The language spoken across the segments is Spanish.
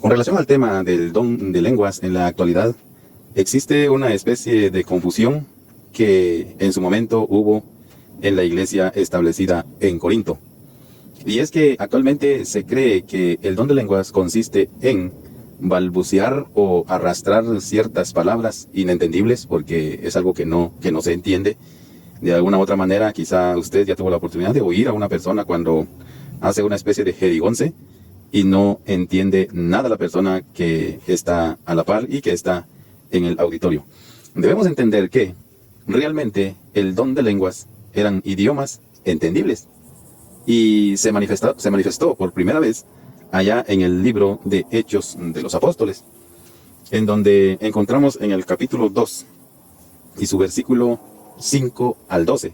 Con relación al tema del don de lenguas en la actualidad, existe una especie de confusión que en su momento hubo en la iglesia establecida en Corinto. Y es que actualmente se cree que el don de lenguas consiste en balbucear o arrastrar ciertas palabras inentendibles porque es algo que no se entiende. De alguna u otra manera, quizá usted ya tuvo la oportunidad de oír a una persona cuando hace una especie de jerigonce y no entiende nada la persona que está a la par y que está en el auditorio. Debemos entender que realmente el don de lenguas eran idiomas entendibles y se manifestó por primera vez allá en el libro de Hechos de los Apóstoles, en donde encontramos en el capítulo 2 y su versículo 5 al 12.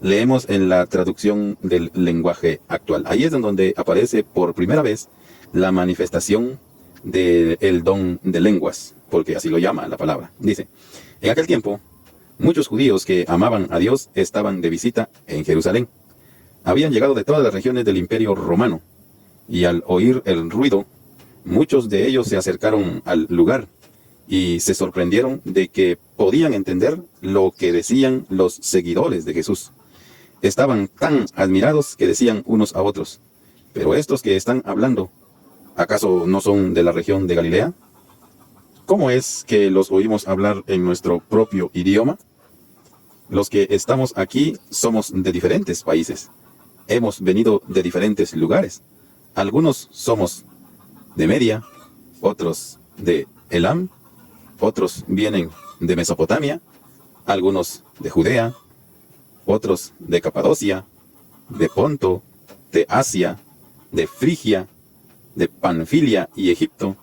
Leemos en la traducción del lenguaje actual. Ahí es donde aparece por primera vez la manifestación del don de lenguas, porque así lo llama la palabra. Dice, en aquel tiempo, muchos judíos que amaban a Dios estaban de visita en Jerusalén. Habían llegado de todas las regiones del Imperio Romano, y al oír el ruido, muchos de ellos se acercaron al lugar y se sorprendieron de que podían entender lo que decían los seguidores de Jesús. Estaban tan admirados que decían unos a otros, pero estos que están hablando, ¿acaso no son de la región de Galilea? ¿Cómo es que los oímos hablar en nuestro propio idioma? Los que estamos aquí somos de diferentes países. Hemos venido de diferentes lugares. Algunos somos de Media, otros de Elam, otros vienen de Mesopotamia, algunos de Judea, otros de Capadocia, de Ponto, de Asia, de Frigia, de Panfilia y Egipto,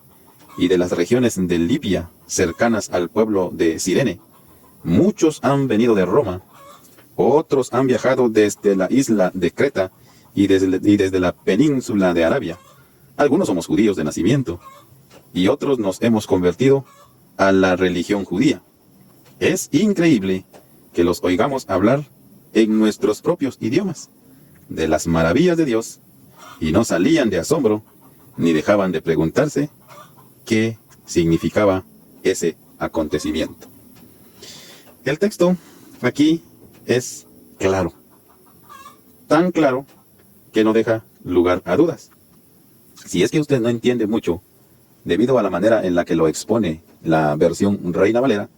y de las regiones de Libia, cercanas al pueblo de Cirene. Muchos han venido de Roma, otros han viajado desde la isla de Creta y desde la península de Arabia. Algunos somos judíos de nacimiento, y otros nos hemos convertido a la religión judía. Es increíble que los oigamos hablar en nuestros propios idiomas de las maravillas de Dios, y no salían de asombro ni dejaban de preguntarse qué significaba ese acontecimiento. El texto aquí es claro, tan claro que no deja lugar a dudas. Si es que usted no entiende mucho, debido a la manera en la que lo expone la versión Reina Valera,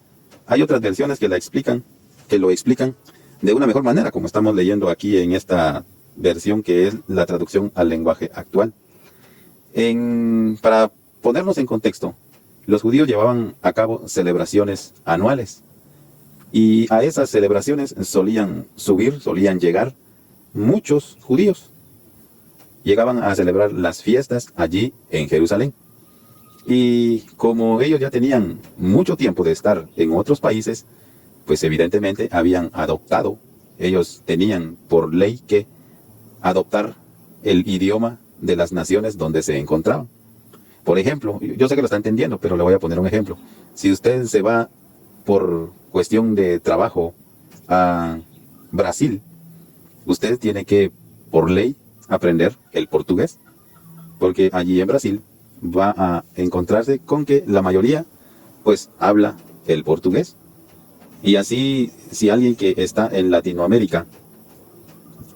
hay otras versiones que lo explican de una mejor manera, como estamos leyendo aquí en esta versión que es la traducción al lenguaje actual. Para ponernos en contexto, los judíos llevaban a cabo celebraciones anuales, y a esas celebraciones solían llegar muchos judíos. Llegaban a celebrar las fiestas allí en Jerusalén. Y como ellos ya tenían mucho tiempo de estar en otros países, pues evidentemente ellos tenían por ley que adoptar el idioma de las naciones donde se encontraban. Por ejemplo, yo sé que lo está entendiendo, pero le voy a poner un ejemplo. Si usted se va por cuestión de trabajo a Brasil, usted tiene que, por ley, aprender el portugués, porque allí en Brasil va a encontrarse con que la mayoría pues habla el portugués. Y así, si alguien que está en Latinoamérica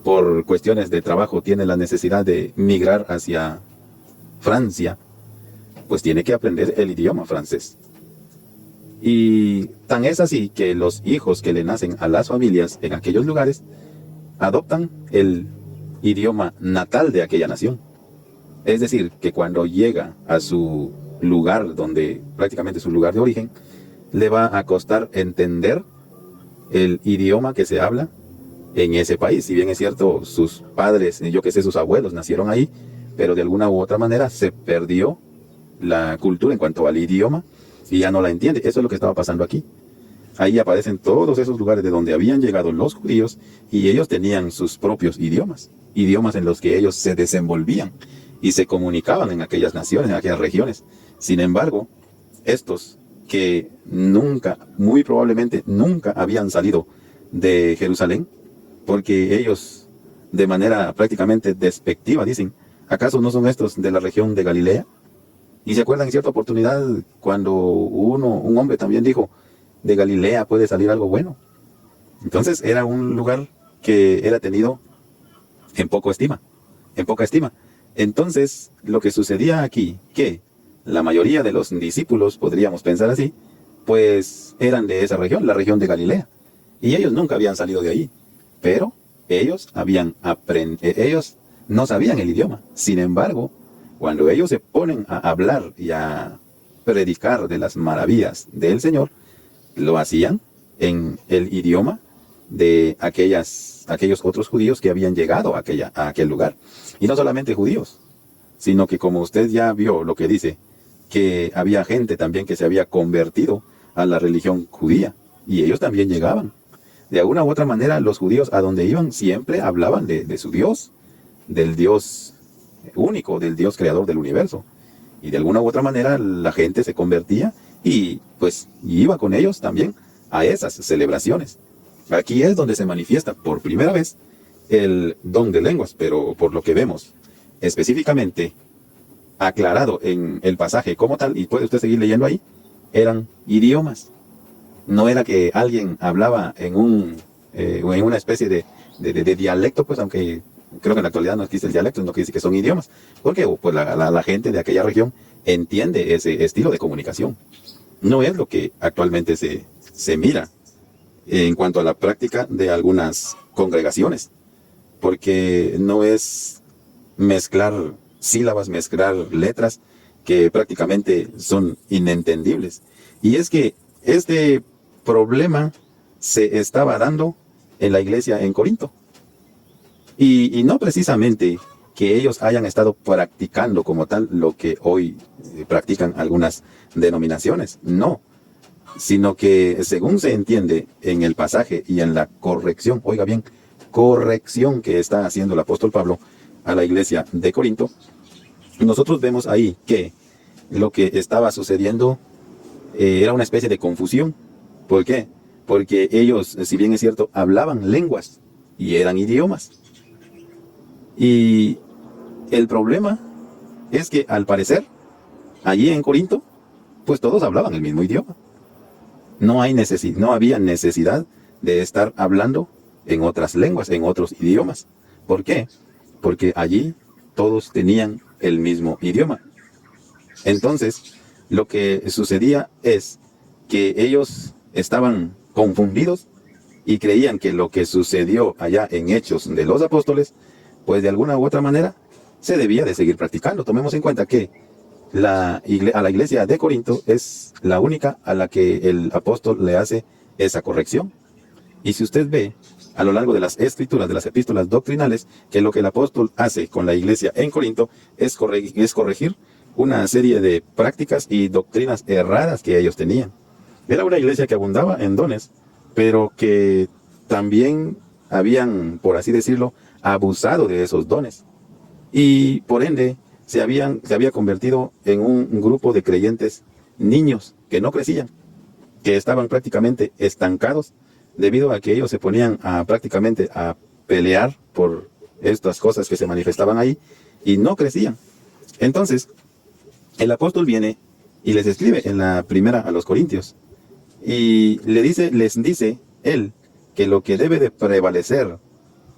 por cuestiones de trabajo tiene la necesidad de migrar hacia Francia, pues tiene que aprender el idioma francés. Y tan es así que los hijos que le nacen a las familias en aquellos lugares adoptan el idioma natal de aquella nación. Es decir, que cuando llega a su lugar, prácticamente su lugar de origen, le va a costar entender el idioma que se habla en ese país. Si bien es cierto, sus padres, sus abuelos nacieron ahí, pero de alguna u otra manera se perdió la cultura en cuanto al idioma y ya no la entiende. Eso es lo que estaba pasando aquí. Ahí aparecen todos esos lugares de donde habían llegado los judíos, y ellos tenían sus propios idiomas en los que ellos se desenvolvían y se comunicaban en aquellas naciones, en aquellas regiones. Sin embargo, estos que muy probablemente nunca habían salido de Jerusalén, porque ellos de manera prácticamente despectiva dicen, ¿acaso no son estos de la región de Galilea? Y se acuerdan en cierta oportunidad cuando un hombre también dijo, de Galilea puede salir algo bueno. Entonces era un lugar que era tenido en poca estima. Entonces, lo que sucedía aquí, que la mayoría de los discípulos, podríamos pensar así, pues eran de esa región, la región de Galilea. Y ellos nunca habían salido de ahí. Pero ellos ellos no sabían el idioma. Sin embargo, cuando ellos se ponen a hablar y a predicar de las maravillas del Señor, lo hacían en el idioma de aquellos otros judíos que habían llegado a aquel lugar. Y no solamente judíos, sino que como usted ya vio lo que dice, que había gente también que se había convertido a la religión judía, y ellos también llegaban. De alguna u otra manera, los judíos a donde iban siempre hablaban de su Dios, del Dios único, del Dios creador del universo. Y de alguna u otra manera la gente se convertía y pues iba con ellos también a esas celebraciones. Aquí es donde se manifiesta por primera vez el don de lenguas, pero por lo que vemos específicamente aclarado en el pasaje como tal, y puede usted seguir leyendo ahí, eran idiomas. No era que alguien hablaba en una especie de dialecto, pues aunque creo que en la actualidad no existe el dialecto, no quiere decir que son idiomas, porque pues la gente de aquella región entiende ese estilo de comunicación. No es lo que actualmente se mira en cuanto a la práctica de algunas congregaciones, porque no es mezclar sílabas, mezclar letras que prácticamente son inentendibles. Y es que este problema se estaba dando en la iglesia en Corinto. Y no precisamente que ellos hayan estado practicando como tal lo que hoy practican algunas denominaciones, no, sino que según se entiende en el pasaje y en la corrección, oiga bien, corrección que está haciendo el apóstol Pablo a la iglesia de Corinto, nosotros vemos ahí que lo que estaba sucediendo era una especie de confusión. ¿Por qué? Porque ellos, si bien es cierto, hablaban lenguas y eran idiomas. Y el problema es que al parecer, allí en Corinto, pues todos hablaban el mismo idioma. No había necesidad de estar hablando en otras lenguas, en otros idiomas. ¿Por qué? Porque allí todos tenían el mismo idioma. Entonces, lo que sucedía es que ellos estaban confundidos y creían que lo que sucedió allá en Hechos de los Apóstoles, pues de alguna u otra manera se debía de seguir practicando. Tomemos en cuenta que a la iglesia de Corinto es la única a la que el apóstol le hace esa corrección. Y si usted ve a lo largo de las escrituras, de las epístolas doctrinales, que lo que el apóstol hace con la iglesia en Corinto es corregir una serie de prácticas y doctrinas erradas que ellos tenían. Era una iglesia que abundaba en dones, pero que también habían, por así decirlo, abusado de esos dones. Y por ende se había convertido en un grupo de creyentes niños que no crecían, que estaban prácticamente estancados debido a que ellos se ponían prácticamente a pelear por estas cosas que se manifestaban ahí y no crecían. Entonces, el apóstol viene y les escribe en la primera a los Corintios y les dice él que lo que debe de prevalecer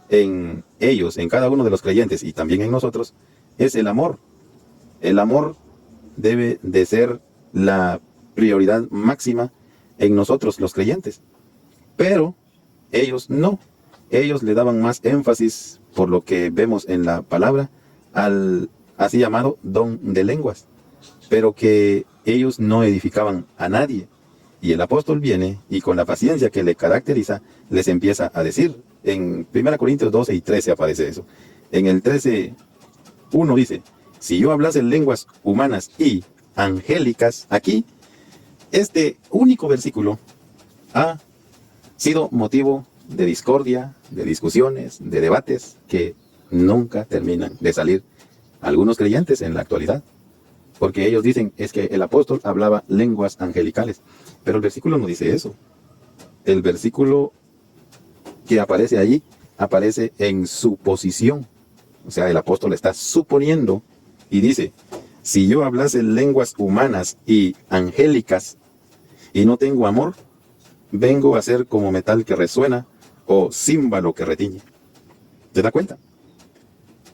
en ellos, en cada uno de los creyentes y también en nosotros, es el amor. El amor debe de ser la prioridad máxima en nosotros los creyentes. Pero ellos no. Ellos le daban más énfasis, por lo que vemos en la palabra, al así llamado don de lenguas. Pero que ellos no edificaban a nadie. Y el apóstol viene y con la paciencia que le caracteriza, les empieza a decir. En 1 Corintios 12 y 13 aparece eso. En el 13:1 dice, si yo hablase lenguas humanas y angélicas, aquí, este único versículo ha sido motivo de discordia, de discusiones, de debates que nunca terminan de salir algunos creyentes en la actualidad. Porque ellos dicen, es que el apóstol hablaba lenguas angelicales. Pero el versículo no dice eso. El versículo que aparece allí, aparece en suposición. O sea, el apóstol está suponiendo y dice, si yo hablase lenguas humanas y angélicas y no tengo amor, vengo a ser como metal que resuena o címbalo que retiñe. ¿Te das cuenta?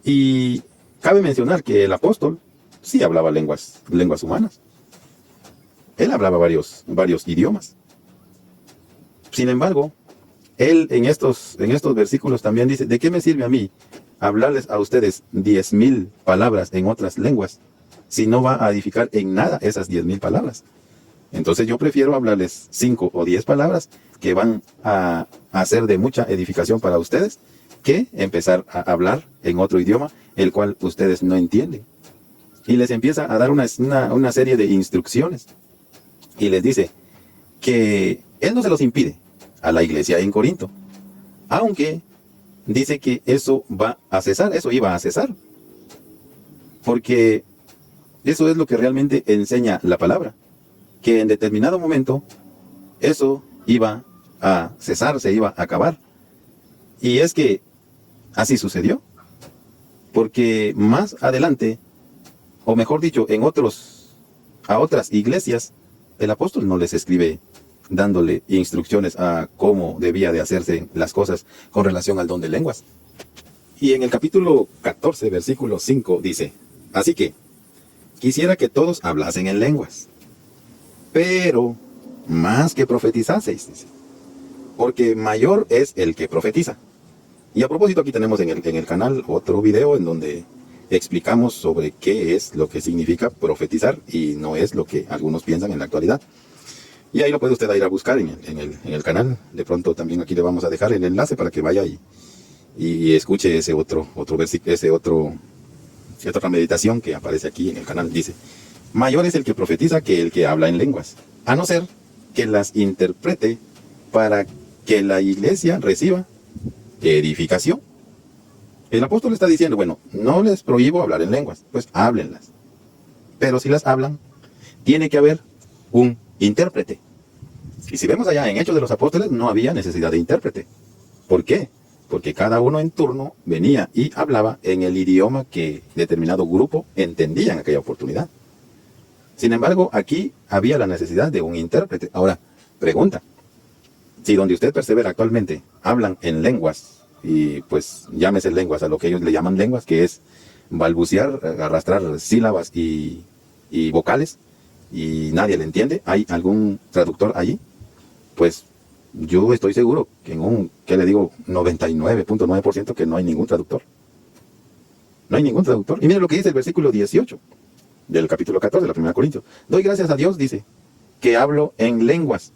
Y cabe mencionar que el apóstol sí hablaba lenguas humanas. Él hablaba varios idiomas. Sin embargo, él en estos versículos también dice, ¿de qué me sirve a mí hablarles a ustedes 10,000 palabras en otras lenguas si no va a edificar en nada esas 10,000 palabras? Entonces yo prefiero hablarles 5 o 10 palabras que van a hacer de mucha edificación para ustedes que empezar a hablar en otro idioma, el cual ustedes no entienden. Y les empieza a dar una serie de instrucciones. Y les dice que él no se los impide a la iglesia en Corinto, aunque dice que eso va a cesar, eso iba a cesar, porque eso es lo que realmente enseña la palabra, que en determinado momento eso iba a cesar, se iba a acabar. Y es que así sucedió, porque más adelante, o mejor dicho, a otras iglesias, el apóstol no les escribe dándole instrucciones a cómo debía de hacerse las cosas con relación al don de lenguas. Y en el capítulo 14, versículo 5 dice, así que quisiera que todos hablasen en lenguas, pero más que profetizaseis, dice, porque mayor es el que profetiza. Y a propósito, aquí tenemos en el canal otro video en donde explicamos sobre qué es lo que significa profetizar y no es lo que algunos piensan en la actualidad. Y ahí lo puede usted ir a buscar en el canal. De pronto también aquí le vamos a dejar el enlace para que vaya y escuche ese otro versículo, otra meditación que aparece aquí en el canal. Dice, mayor es el que profetiza que el que habla en lenguas, a no ser que las interprete para que la iglesia reciba edificación. El apóstol está diciendo, bueno, no les prohíbo hablar en lenguas, pues háblenlas. Pero si las hablan, tiene que haber un intérprete. Y si vemos allá en Hechos de los Apóstoles, no había necesidad de intérprete. ¿Por qué? Porque cada uno en turno venía y hablaba en el idioma que determinado grupo entendía en aquella oportunidad. Sin embargo, aquí había la necesidad de un intérprete. Ahora, pregunta, si donde usted persevera actualmente hablan en lenguas, y pues llámese lenguas a lo que ellos le llaman lenguas, que es balbucear, arrastrar sílabas y vocales, y nadie le entiende, ¿hay algún traductor allí? Pues yo estoy seguro que en un, ¿qué le digo? 99.9% que no hay ningún traductor. No hay ningún traductor. Y mire lo que dice el versículo 18 del capítulo 14 de la 1 Corintios. Doy gracias a Dios, dice, que hablo en lenguas,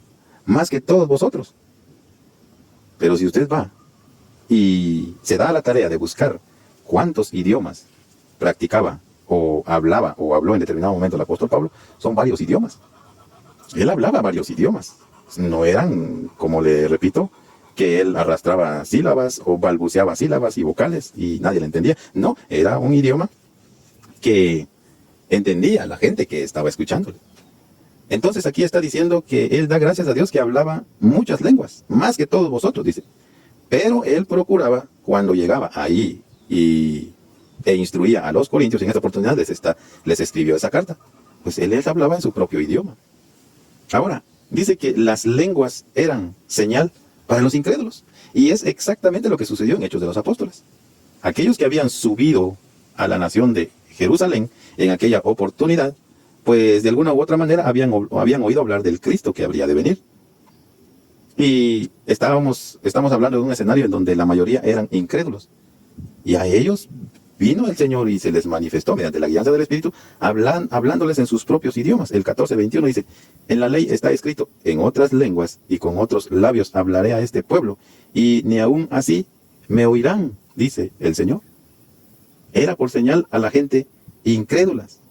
más que todos vosotros. Pero si usted va y se da a la tarea de buscar cuántos idiomas practicaba o hablaba o habló en determinado momento el apóstol Pablo, son varios idiomas. Él hablaba varios idiomas. No eran, como le repito, que él arrastraba sílabas o balbuceaba sílabas y vocales y nadie le entendía. No, era un idioma que entendía la gente que estaba escuchándole. Entonces aquí está diciendo que él da gracias a Dios que hablaba muchas lenguas, más que todos vosotros, dice. Pero él procuraba, cuando llegaba ahí e instruía a los corintios, en esta oportunidad les escribió esa carta, pues él les hablaba en su propio idioma. Ahora, dice que las lenguas eran señal para los incrédulos. Y es exactamente lo que sucedió en Hechos de los Apóstoles. Aquellos que habían subido a la nación de Jerusalén en aquella oportunidad, pues de alguna u otra manera habían oído hablar del Cristo que habría de venir. Y estamos hablando de un escenario en donde la mayoría eran incrédulos. Y a ellos vino el Señor y se les manifestó mediante la guianza del Espíritu, hablándoles en sus propios idiomas. El 14:21 dice, en la ley está escrito, en otras lenguas y con otros labios hablaré a este pueblo, y ni aún así me oirán, dice el Señor. Era por señal a la gente incrédulas.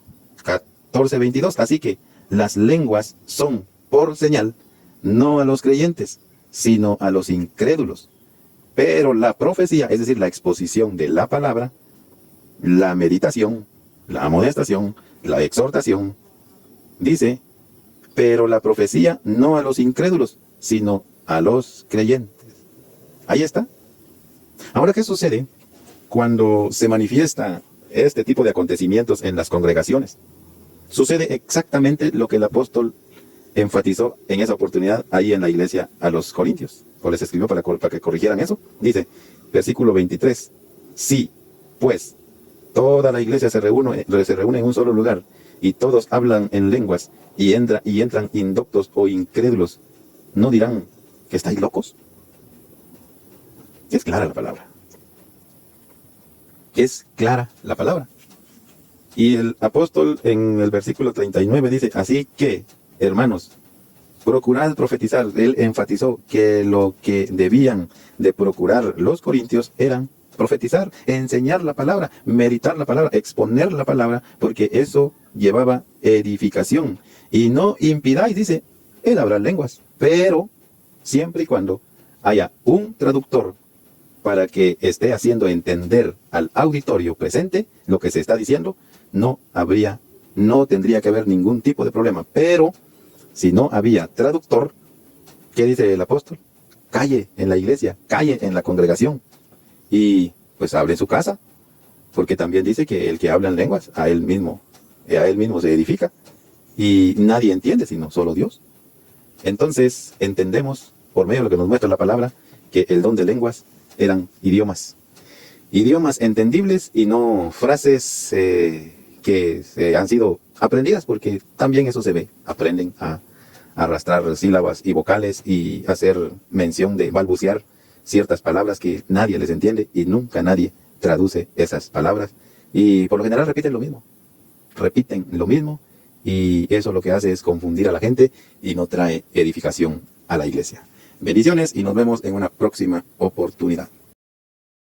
14:22, así que las lenguas son por señal, no a los creyentes, sino a los incrédulos. Pero la profecía, es decir, la exposición de la palabra, la meditación, la amonestación, la exhortación, dice, pero la profecía no a los incrédulos, sino a los creyentes. Ahí está. Ahora, ¿qué sucede cuando se manifiesta este tipo de acontecimientos en las congregaciones. Sucede exactamente lo que el apóstol enfatizó en esa oportunidad ahí en la iglesia a los corintios, o les escribió para que corrigieran eso. Dice, versículo 23, sí, pues, toda la iglesia se reúne en un solo lugar, y todos hablan en lenguas, y entran indoctos o incrédulos. ¿No dirán que estáis locos? Es clara la palabra. Es clara la palabra. Y el apóstol en el versículo 39 dice, así que, hermanos, procurad profetizar. Él enfatizó que lo que debían de procurar los corintios eran profetizar, enseñar la palabra, meditar la palabra, exponer la palabra, porque eso llevaba edificación. Y no impidáis, dice, el hablar lenguas, pero siempre y cuando haya un traductor para que esté haciendo entender al auditorio presente lo que se está diciendo, no tendría que haber ningún tipo de problema. Pero si no había traductor, ¿qué dice el apóstol? Calle en la iglesia, calle en la congregación, y pues hable en su casa, porque también dice que el que habla en lenguas, a él mismo se edifica, y nadie entiende sino solo Dios. Entonces entendemos, por medio de lo que nos muestra la palabra, que el don de lenguas eran idiomas entendibles y no frases que han sido aprendidas, porque también eso se ve, aprenden a arrastrar sílabas y vocales y hacer mención de balbucear ciertas palabras que nadie les entiende y nunca nadie traduce esas palabras, y por lo general repiten lo mismo, y eso lo que hace es confundir a la gente y no trae edificación a la iglesia. Bendiciones y nos vemos en una próxima oportunidad.